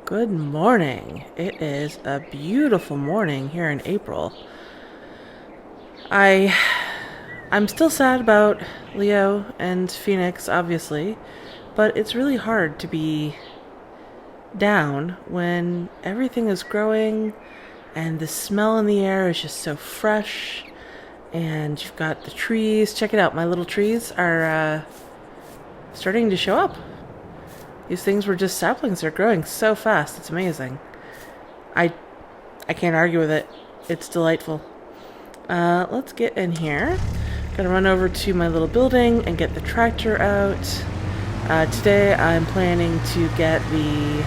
Good morning. It is a beautiful morning here in April. I'm still sad about Leo and Phoenix, obviously, but it's really hard to be down when everything is growing and the smell in the air is just so fresh, and you've got the trees. Check it out, my little trees are starting to show up. These things were just saplings. They're growing so fast. It's amazing. I can't argue with it. It's delightful. Let's get in here. Gonna run over to my little building and get the tractor out. Today I'm planning to get the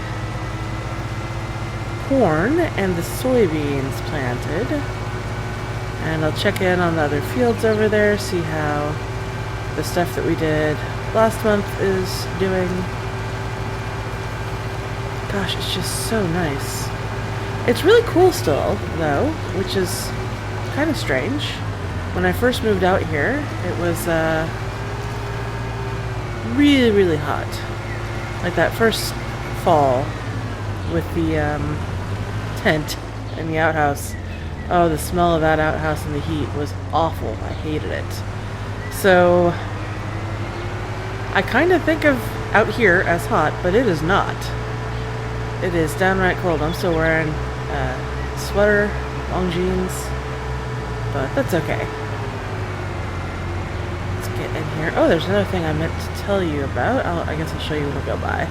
corn and the soybeans planted. And I'll check in on the other fields over there, see how the stuff that we did last month is doing. Gosh, it's just so nice. It's really cool still, though, which is kind of strange. When I first moved out here, it was really, really hot. Like that first fall with the tent in the outhouse. Oh, the smell of that outhouse in the heat was awful. I hated it. So I kind of think of out here as hot, but it is not. It is downright cold. I'm still wearing a sweater, long jeans, but that's okay. Let's get in here. Oh, there's another thing I meant to tell you about. I guess I'll show you when we go by.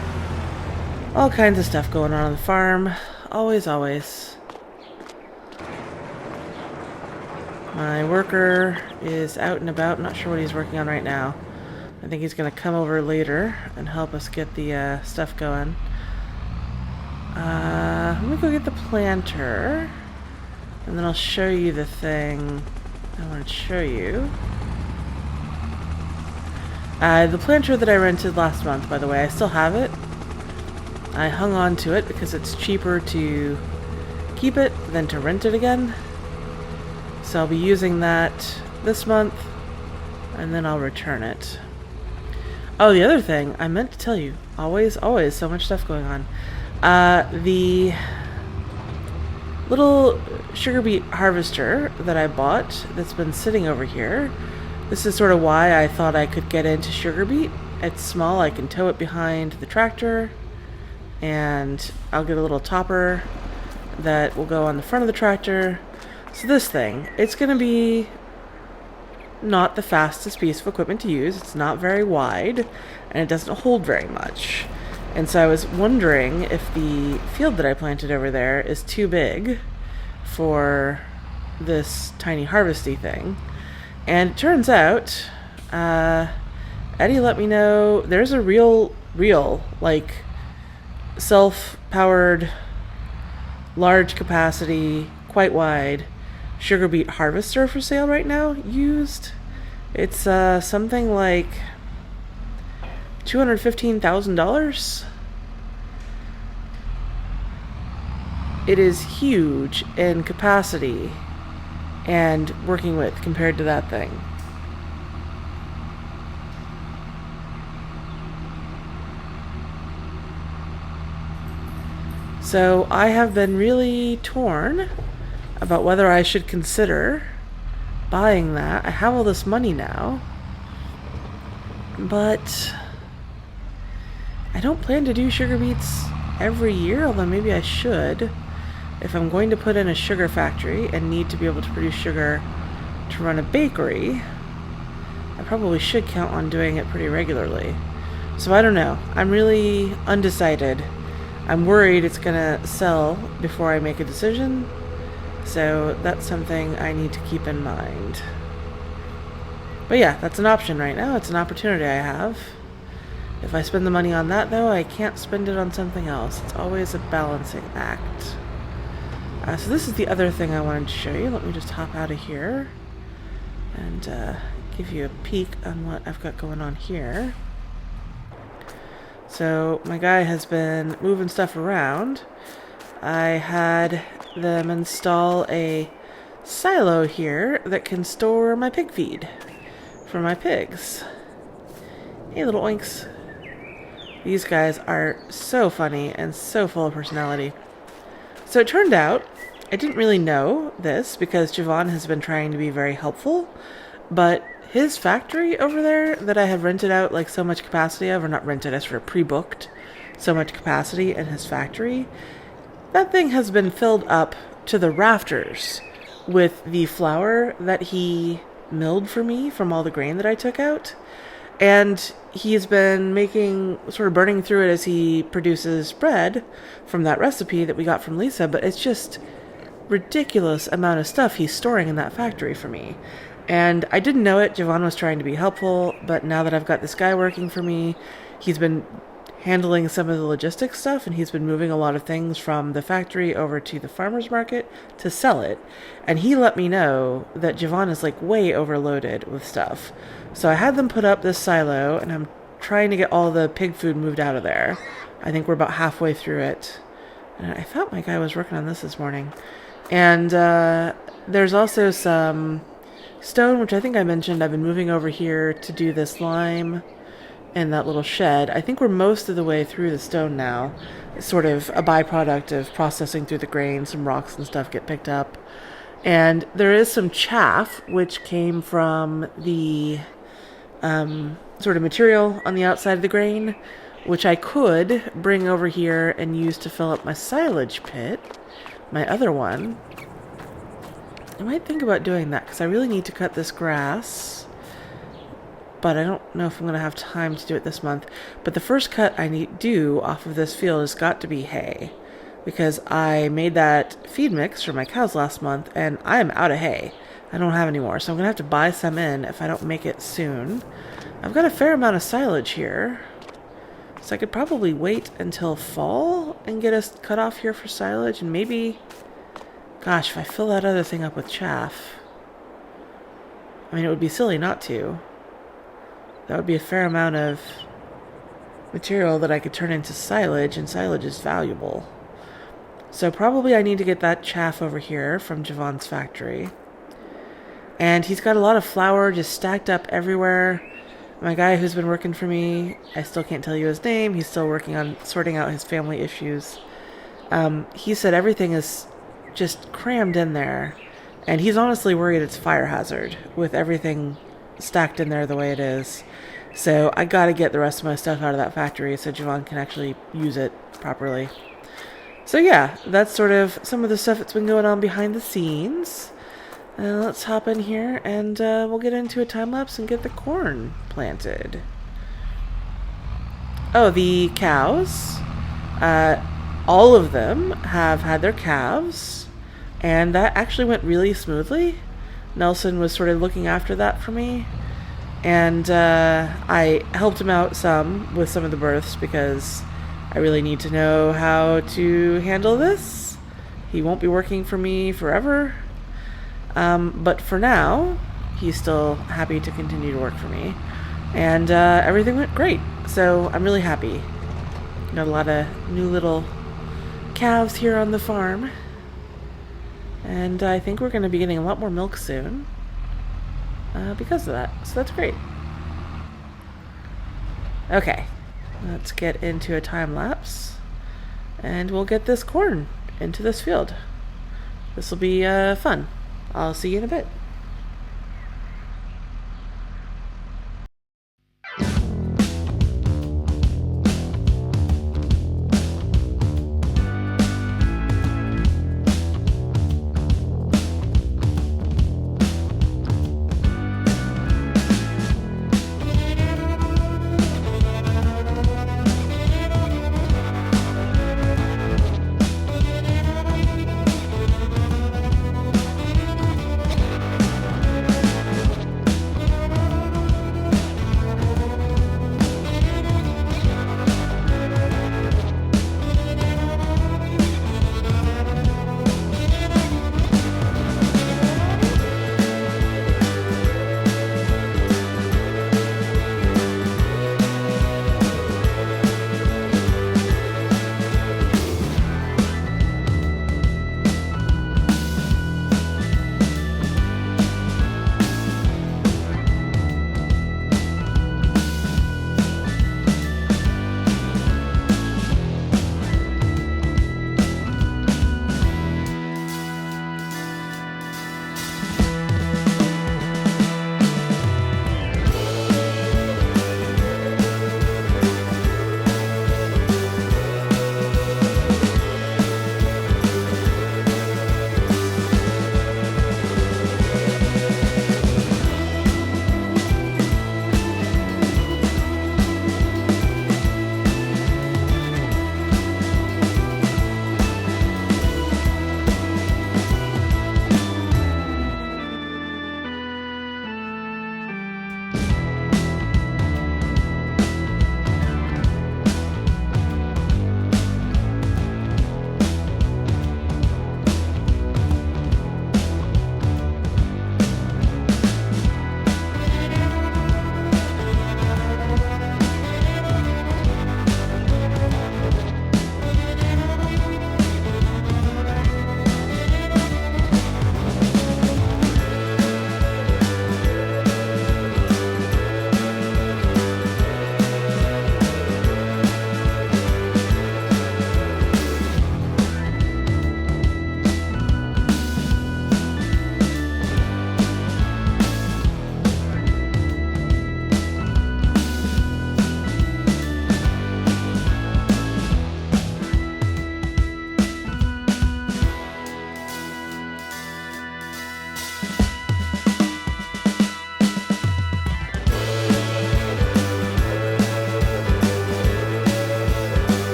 All kinds of stuff going on the farm. Always, always. My worker is out and about. Not sure what he's working on right now. I think he's going to come over later and help us get the stuff going. Let me go get the planter, and then I'll show you the thing I want to show you. The planter that I rented last month, by the way, I still have it. I hung on to it because it's cheaper to keep it than to rent it again. So I'll be using that this month, and then I'll return it. Oh, the other thing I meant to tell you, always, always so much stuff going on. The little sugar beet harvester that I bought that's been sitting over here, this is sort of why I thought I could get into sugar beet. It's small, I can tow it behind the tractor, and I'll get a little topper that will go on the front of the tractor. So this thing, it's going to be not the fastest piece of equipment to use. It's not very wide, and it doesn't hold very much. And so I was wondering if the field that I planted over there is too big for this tiny harvesty thing. And it turns out, Eddie let me know there's a real, like, self-powered, large capacity, quite wide sugar beet harvester for sale right now, used. It's something like $215,000. It is huge in capacity and working with compared to that thing. So I have been really torn about whether I should consider buying that. I have all this money now, but I don't plan to do sugar beets every year, although maybe I should. If I'm going to put in a sugar factory and need to be able to produce sugar to run a bakery, I probably should count on doing it pretty regularly. So I don't know. I'm really undecided. I'm worried it's gonna sell before I make a decision, so that's something I need to keep in mind. But yeah, that's an option right now. It's an opportunity I have. If I spend the money on that, though, I can't spend it on something else. It's always a balancing act. So this is the other thing I wanted to show you. Let me just hop out of here and give you a peek on what I've got going on here. So my guy has been moving stuff around. I had them install a silo here that can store my pig feed for my pigs. Hey, little oinks. These guys are so funny and so full of personality. So it turned out, I didn't really know this because Javon has been trying to be very helpful, but his factory over there that I had rented out like so much capacity of, or not rented, I sort of pre-booked so much capacity in his factory, that thing has been filled up to the rafters with the flour that he milled for me from all the grain that I took out. And he's been sort of burning through it as he produces bread from that recipe that we got from Lisa, but it's just ridiculous amount of stuff he's storing in that factory for me. And I didn't know it. Javon was trying to be helpful, but now that I've got this guy working for me, he's been handling some of the logistics stuff, and he's been moving a lot of things from the factory over to the farmer's market to sell it. And he let me know that Javon is like way overloaded with stuff. So I had them put up this silo, and I'm trying to get all the pig food moved out of there. I think we're about halfway through it. And I thought my guy was working on this morning. And there's also some stone, which I think I mentioned. I've been moving over here to do this lime in that little shed. I think we're most of the way through the stone now. It's sort of a byproduct of processing through the grain. Some rocks and stuff get picked up. And there is some chaff, which came from the sort of material on the outside of the grain, which I could bring over here and use to fill up my silage pit, my other one. I might think about doing that because I really need to cut this grass, but I don't know if I'm going to have time to do it this month. But the first cut I need do off of this field has got to be hay, because I made that feed mix for my cows last month and I am out of hay. I don't have any more, so I'm going to have to buy some in if I don't make it soon. I've got a fair amount of silage here, so I could probably wait until fall and get us cut off here for silage, and maybe, gosh, if I fill that other thing up with chaff, I mean, it would be silly not to. That would be a fair amount of material that I could turn into silage, and silage is valuable. So probably I need to get that chaff over here from Javon's factory. And he's got a lot of flour just stacked up everywhere. My guy who's been working for me, I still can't tell you his name. He's still working on sorting out his family issues. He said everything is just crammed in there. And he's honestly worried it's fire hazard with everything stacked in there the way it is. So I gotta get the rest of my stuff out of that factory so Javon can actually use it properly. So yeah, that's sort of some of the stuff that's been going on behind the scenes. Let's hop in here and we'll get into a time lapse and get the corn planted. Oh, the cows. All of them have had their calves, and that actually went really smoothly. Nelson was sort of looking after that for me, and I helped him out some with some of the births because I really need to know how to handle this. He won't be working for me forever. But for now, he's still happy to continue to work for me. And everything went great. So I'm really happy. Got a lot of new little calves here on the farm. And I think we're going to be getting a lot more milk soon because of that. So that's great. Okay, let's get into a time lapse. And we'll get this corn into this field. This will be fun. I'll see you in a bit.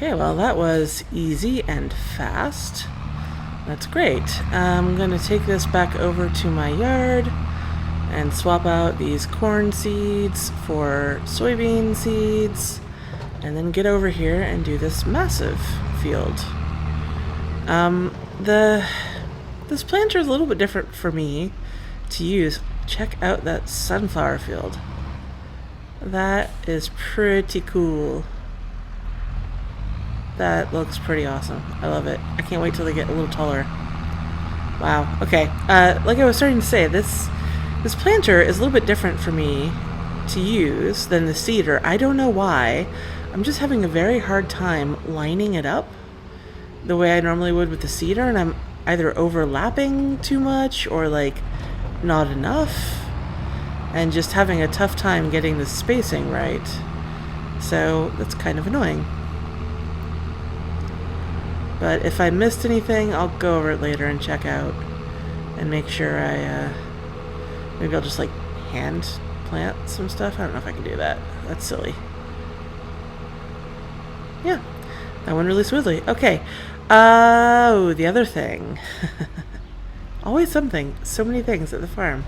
Okay, well that was easy and fast. That's great. I'm going to take this back over to my yard and swap out these corn seeds for soybean seeds, and then get over here and do this massive field. This planter is a little bit different for me to use. Check out that sunflower field. That is pretty cool. That looks pretty awesome. I love it. I can't wait till they get a little taller. Wow. Okay. Like I was starting to say, this planter is a little bit different for me to use than the cedar. I don't know why. I'm just having a very hard time lining it up the way I normally would with the cedar, and I'm either overlapping too much or like not enough, and just having a tough time getting the spacing right. So that's kind of annoying. But if I missed anything, I'll go over it later and check out and make sure maybe I'll just like hand plant some stuff. I don't know if I can do that. That's silly. Yeah, that went really smoothly. Okay. Oh, the other thing. Always something. So many things at the farm.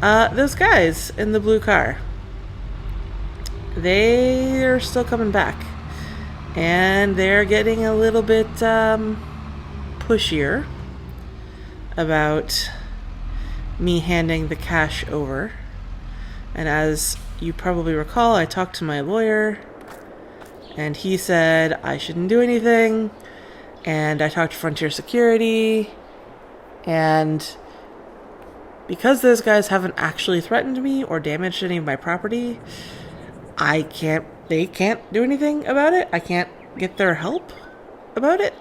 Those guys in the blue car. They're still coming back. And they're getting a little bit pushier about me handing the cash over. And as you probably recall, I talked to my lawyer, and he said I shouldn't do anything. And I talked to Frontier Security, and because those guys haven't actually threatened me or damaged any of my property, they can't do anything about it. I can't get their help about it.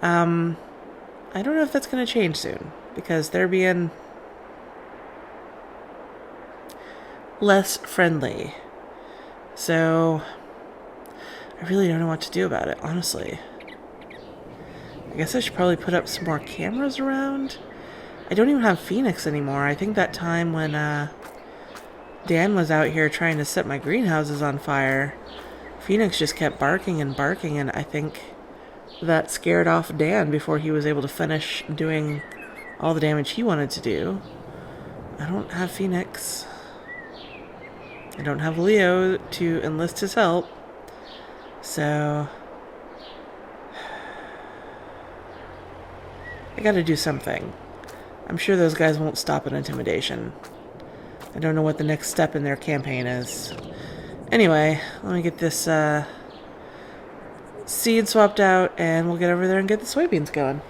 I don't know if that's going to change soon, because they're being less friendly. So I really don't know what to do about it, honestly. I guess I should probably put up some more cameras around. I don't even have Phoenix anymore. I think that time when Dan was out here trying to set my greenhouses on fire, Phoenix just kept barking and barking, and I think that scared off Dan before he was able to finish doing all the damage he wanted to do. I don't have Phoenix. I don't have Leo to enlist his help. So I gotta do something. I'm sure those guys won't stop at intimidation. I don't know what the next step in their campaign is. Anyway, let me get this seed swapped out, and we'll get over there and get the soybeans going.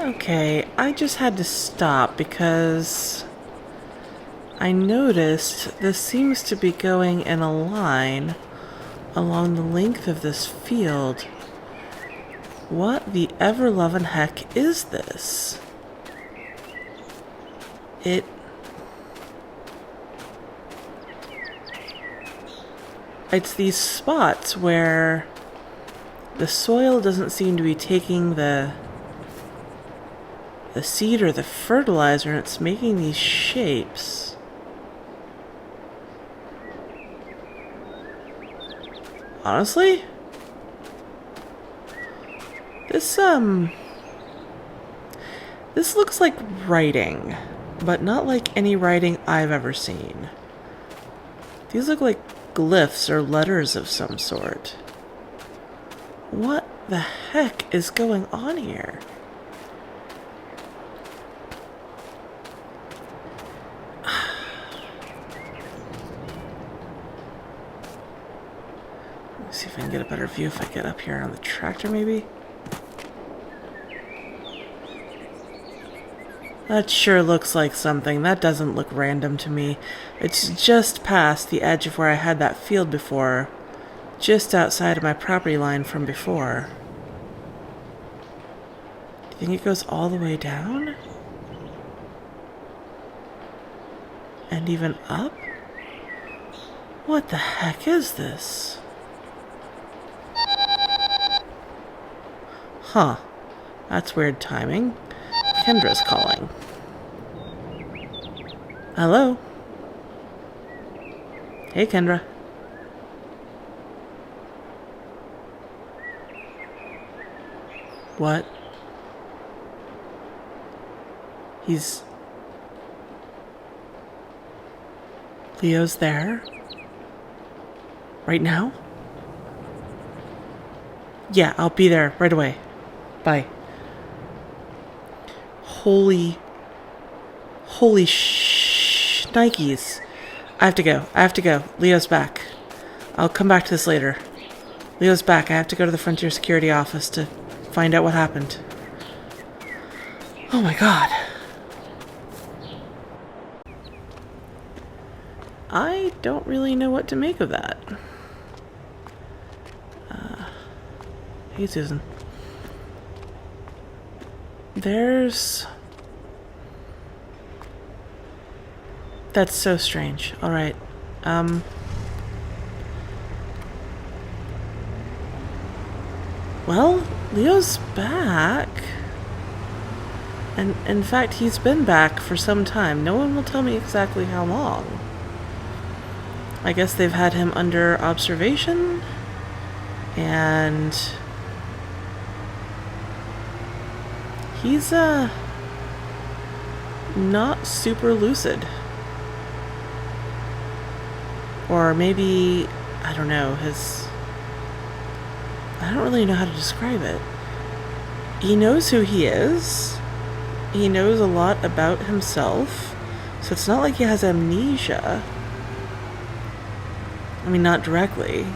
Okay, I just had to stop because I noticed this seems to be going in a line along the length of this field. What the ever-loving heck is this? It's these spots where the soil doesn't seem to be taking the seed or the fertilizer, and it's making these shapes. Honestly, this looks like writing, but not like any writing I've ever seen. These look like glyphs or letters of some sort. What the heck is going on here? Let's see if I can get a better view if I get up here on the tractor, maybe. That sure looks like something. That doesn't look random to me. It's just past the edge of where I had that field before. Just outside of my property line from before. Do you think it goes all the way down? And even up? What the heck is this? Huh. That's weird timing. Kendra's calling. Hello? Hey, Kendra. What? Leo's there? Right now? Yeah, I'll be there right away. Bye. Holy shnikes. I have to go. Leo's back. I'll come back to this later. Leo's back. I have to go to the Frontier Security office to find out what happened. Oh my god. I don't really know what to make of that. Hey, Susan. That's so strange. Alright. Well, Leo's back. And in fact, he's been back for some time. No one will tell me exactly how long. I guess they've had him under observation, and he's not super lucid. Or maybe, I don't know, I don't really know how to describe it. He knows who he is. He knows a lot about himself. So it's not like he has amnesia. I mean, not directly.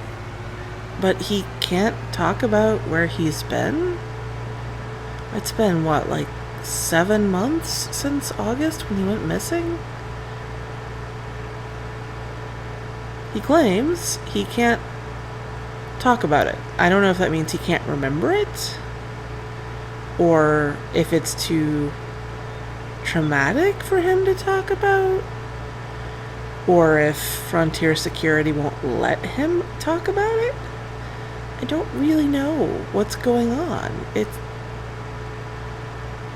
But he can't talk about where he's been? It's been, what, like 7 months since August when he went missing? He claims he can't talk about it. I don't know if that means he can't remember it, or if it's too traumatic for him to talk about, or if Frontier Security won't let him talk about it. I don't really know what's going on.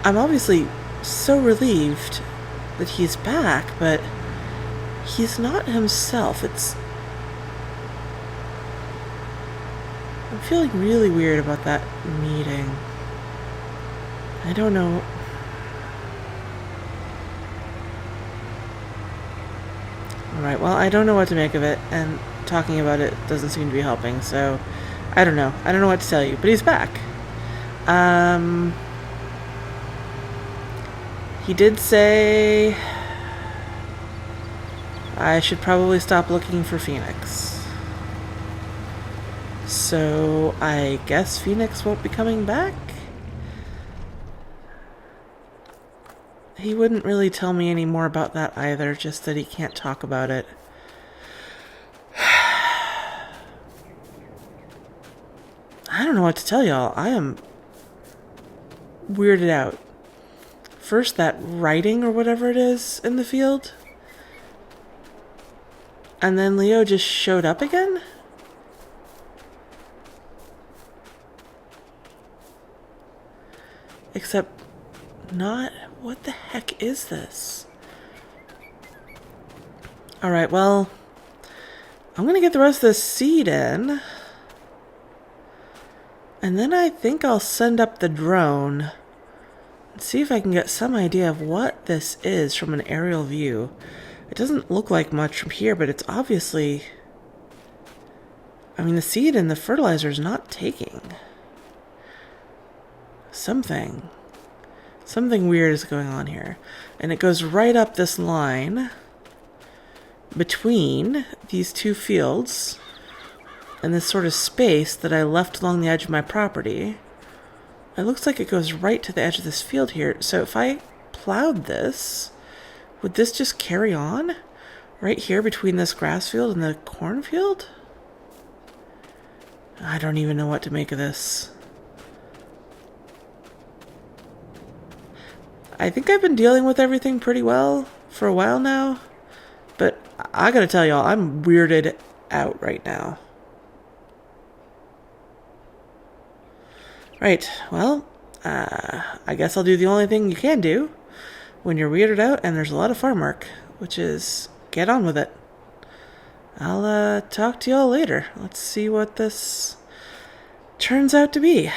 I'm obviously so relieved that he's back, but he's not himself. I'm feeling really weird about that meeting. I don't know. Alright, well, I don't know what to make of it, and talking about it doesn't seem to be helping, so I don't know. I don't know what to tell you, but he's back. He did say I should probably stop looking for Phoenix. So I guess Phoenix won't be coming back? He wouldn't really tell me any more about that either, just that he can't talk about it. I don't know what to tell y'all. I am weirded out. First, that writing or whatever it is in the field. And then Leo just showed up again? Except not... What the heck is this? Alright, well... I'm gonna get the rest of this seed in. And then I think I'll send up the drone and see if I can get some idea of what this is from an aerial view. It doesn't look like much from here, but it's obviously... I mean, the seed and the fertilizer is not taking. Something weird is going on here. And it goes right up this line between these two fields and this sort of space that I left along the edge of my property. It looks like it goes right to the edge of this field here. So if I plowed this, would this just carry on right here between this grass field and the cornfield? I don't even know what to make of this. I think I've been dealing with everything pretty well for a while now, but I gotta tell y'all, I'm weirded out right now. Right, well, I guess I'll do the only thing you can do when you're weirded out and there's a lot of farm work, which is get on with it. I'll talk to y'all later. Let's see what this turns out to be.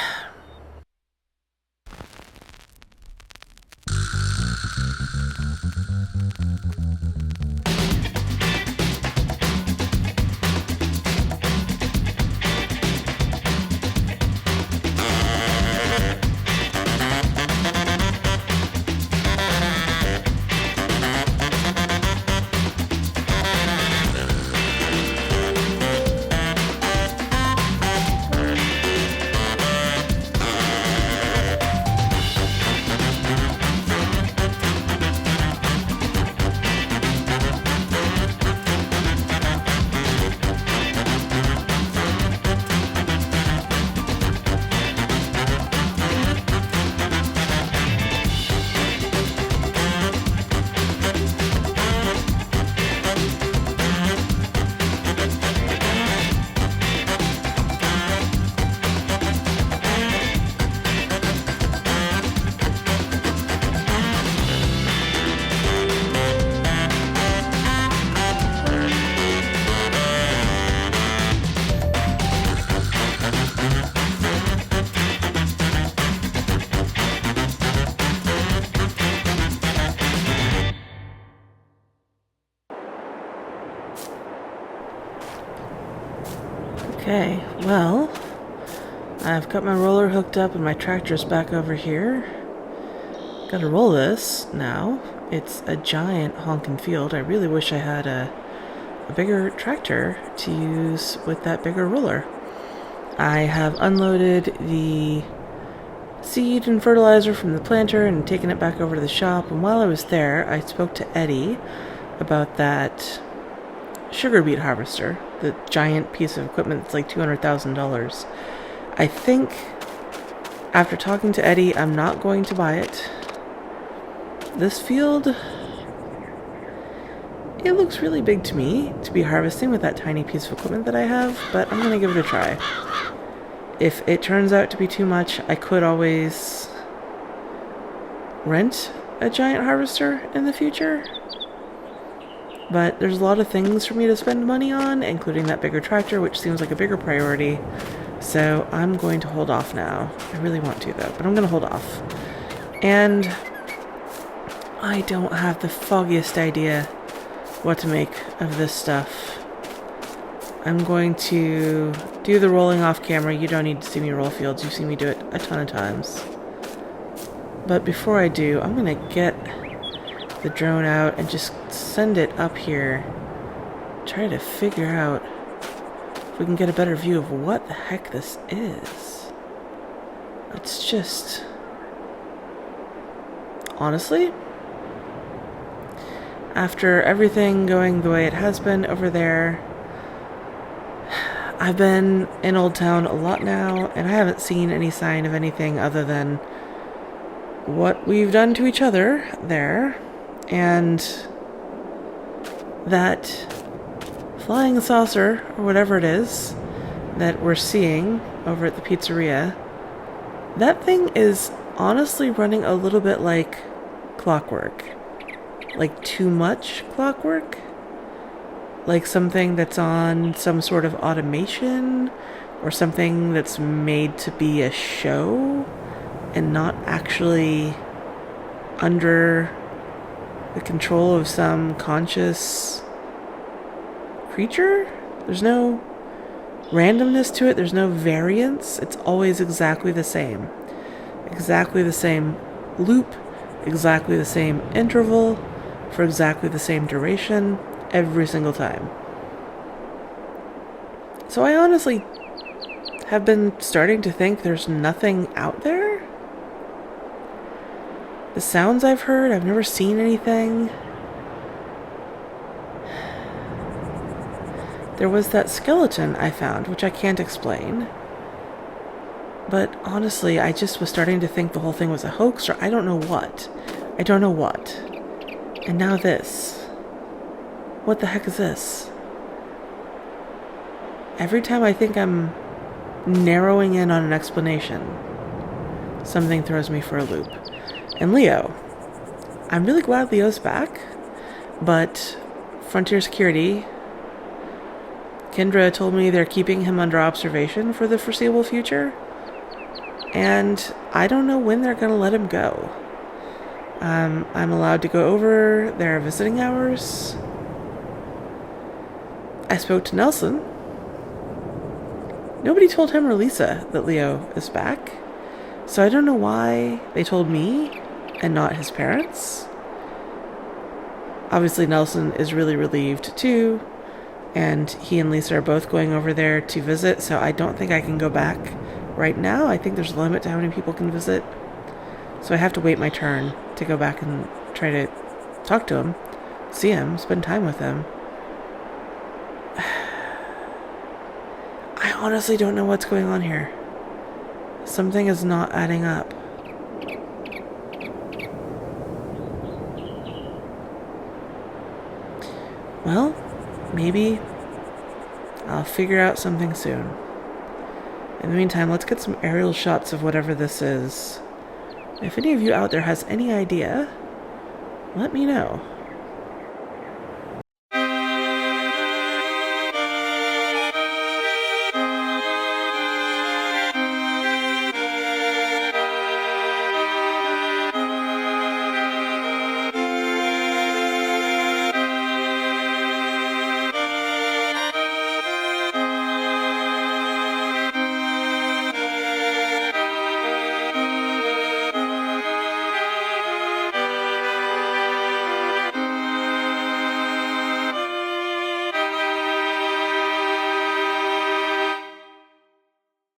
Okay, well, I've got my roller hooked up and my tractor's back over here. Gotta roll this now. It's a giant honking field. I really wish I had a bigger tractor to use with that bigger roller. I have unloaded the seed and fertilizer from the planter and taken it back over to the shop, and while I was there, I spoke to Eddie about that sugar beet harvester, the giant piece of equipment that's like $200,000. I think after talking to Eddie, I'm not going to buy it. This field, it looks really big to me to be harvesting with that tiny piece of equipment that I have, but I'm going to give it a try. If it turns out to be too much, I could always rent a giant harvester in the future. But there's a lot of things for me to spend money on, including that bigger tractor, which seems like a bigger priority. So I'm going to hold off now. I really want to, though, but I'm going to hold off. And I don't have the foggiest idea what to make of this stuff. I'm going to do the rolling off camera. You don't need to see me roll fields. You've seen me do it a ton of times. But before I do, I'm going to get the drone out and just send it up here. Try to figure out if we can get a better view of what the heck this is. It's just... honestly, after everything going the way it has been over there, I've been in Old Town a lot now, and I haven't seen any sign of anything other than what we've done to each other there, and that flying saucer, or whatever it is, that we're seeing over at the pizzeria, that thing is honestly running a little bit like clockwork. Like too much clockwork? Like something that's on some sort of automation, or something that's made to be a show and not actually under the control of some conscious creature? There's no randomness to it. There's no variance. It's always exactly the same. Exactly the same loop, exactly the same interval, for exactly the same duration, every single time. So I honestly have been starting to think there's nothing out there. The sounds I've heard, I've never seen anything. There was that skeleton I found, which I can't explain. But honestly, I just was starting to think the whole thing was a hoax, or I don't know what. I don't know what. And now this. What the heck is this? Every time I think I'm narrowing in on an explanation, something throws me for a loop. And Leo. I'm really glad Leo's back, but Frontier Security, Kendra told me they're keeping him under observation for the foreseeable future, and I don't know when they're going to let him go. I'm allowed to go over their visiting hours. I spoke to Nelson. Nobody told him or Lisa that Leo is back, so I don't know why they told me and not his parents. Obviously Nelson is really relieved too, and he and Lisa are both going over there to visit, so I don't think I can go back right now. I think there's a limit to how many people can visit, so I have to wait my turn to go back and try to talk to him, see him, spend time with him. I honestly don't know what's going on here. Something is not adding up. Well, maybe I'll figure out something soon. In the meantime, let's get some aerial shots of whatever this is. If any of you out there has any idea, let me know.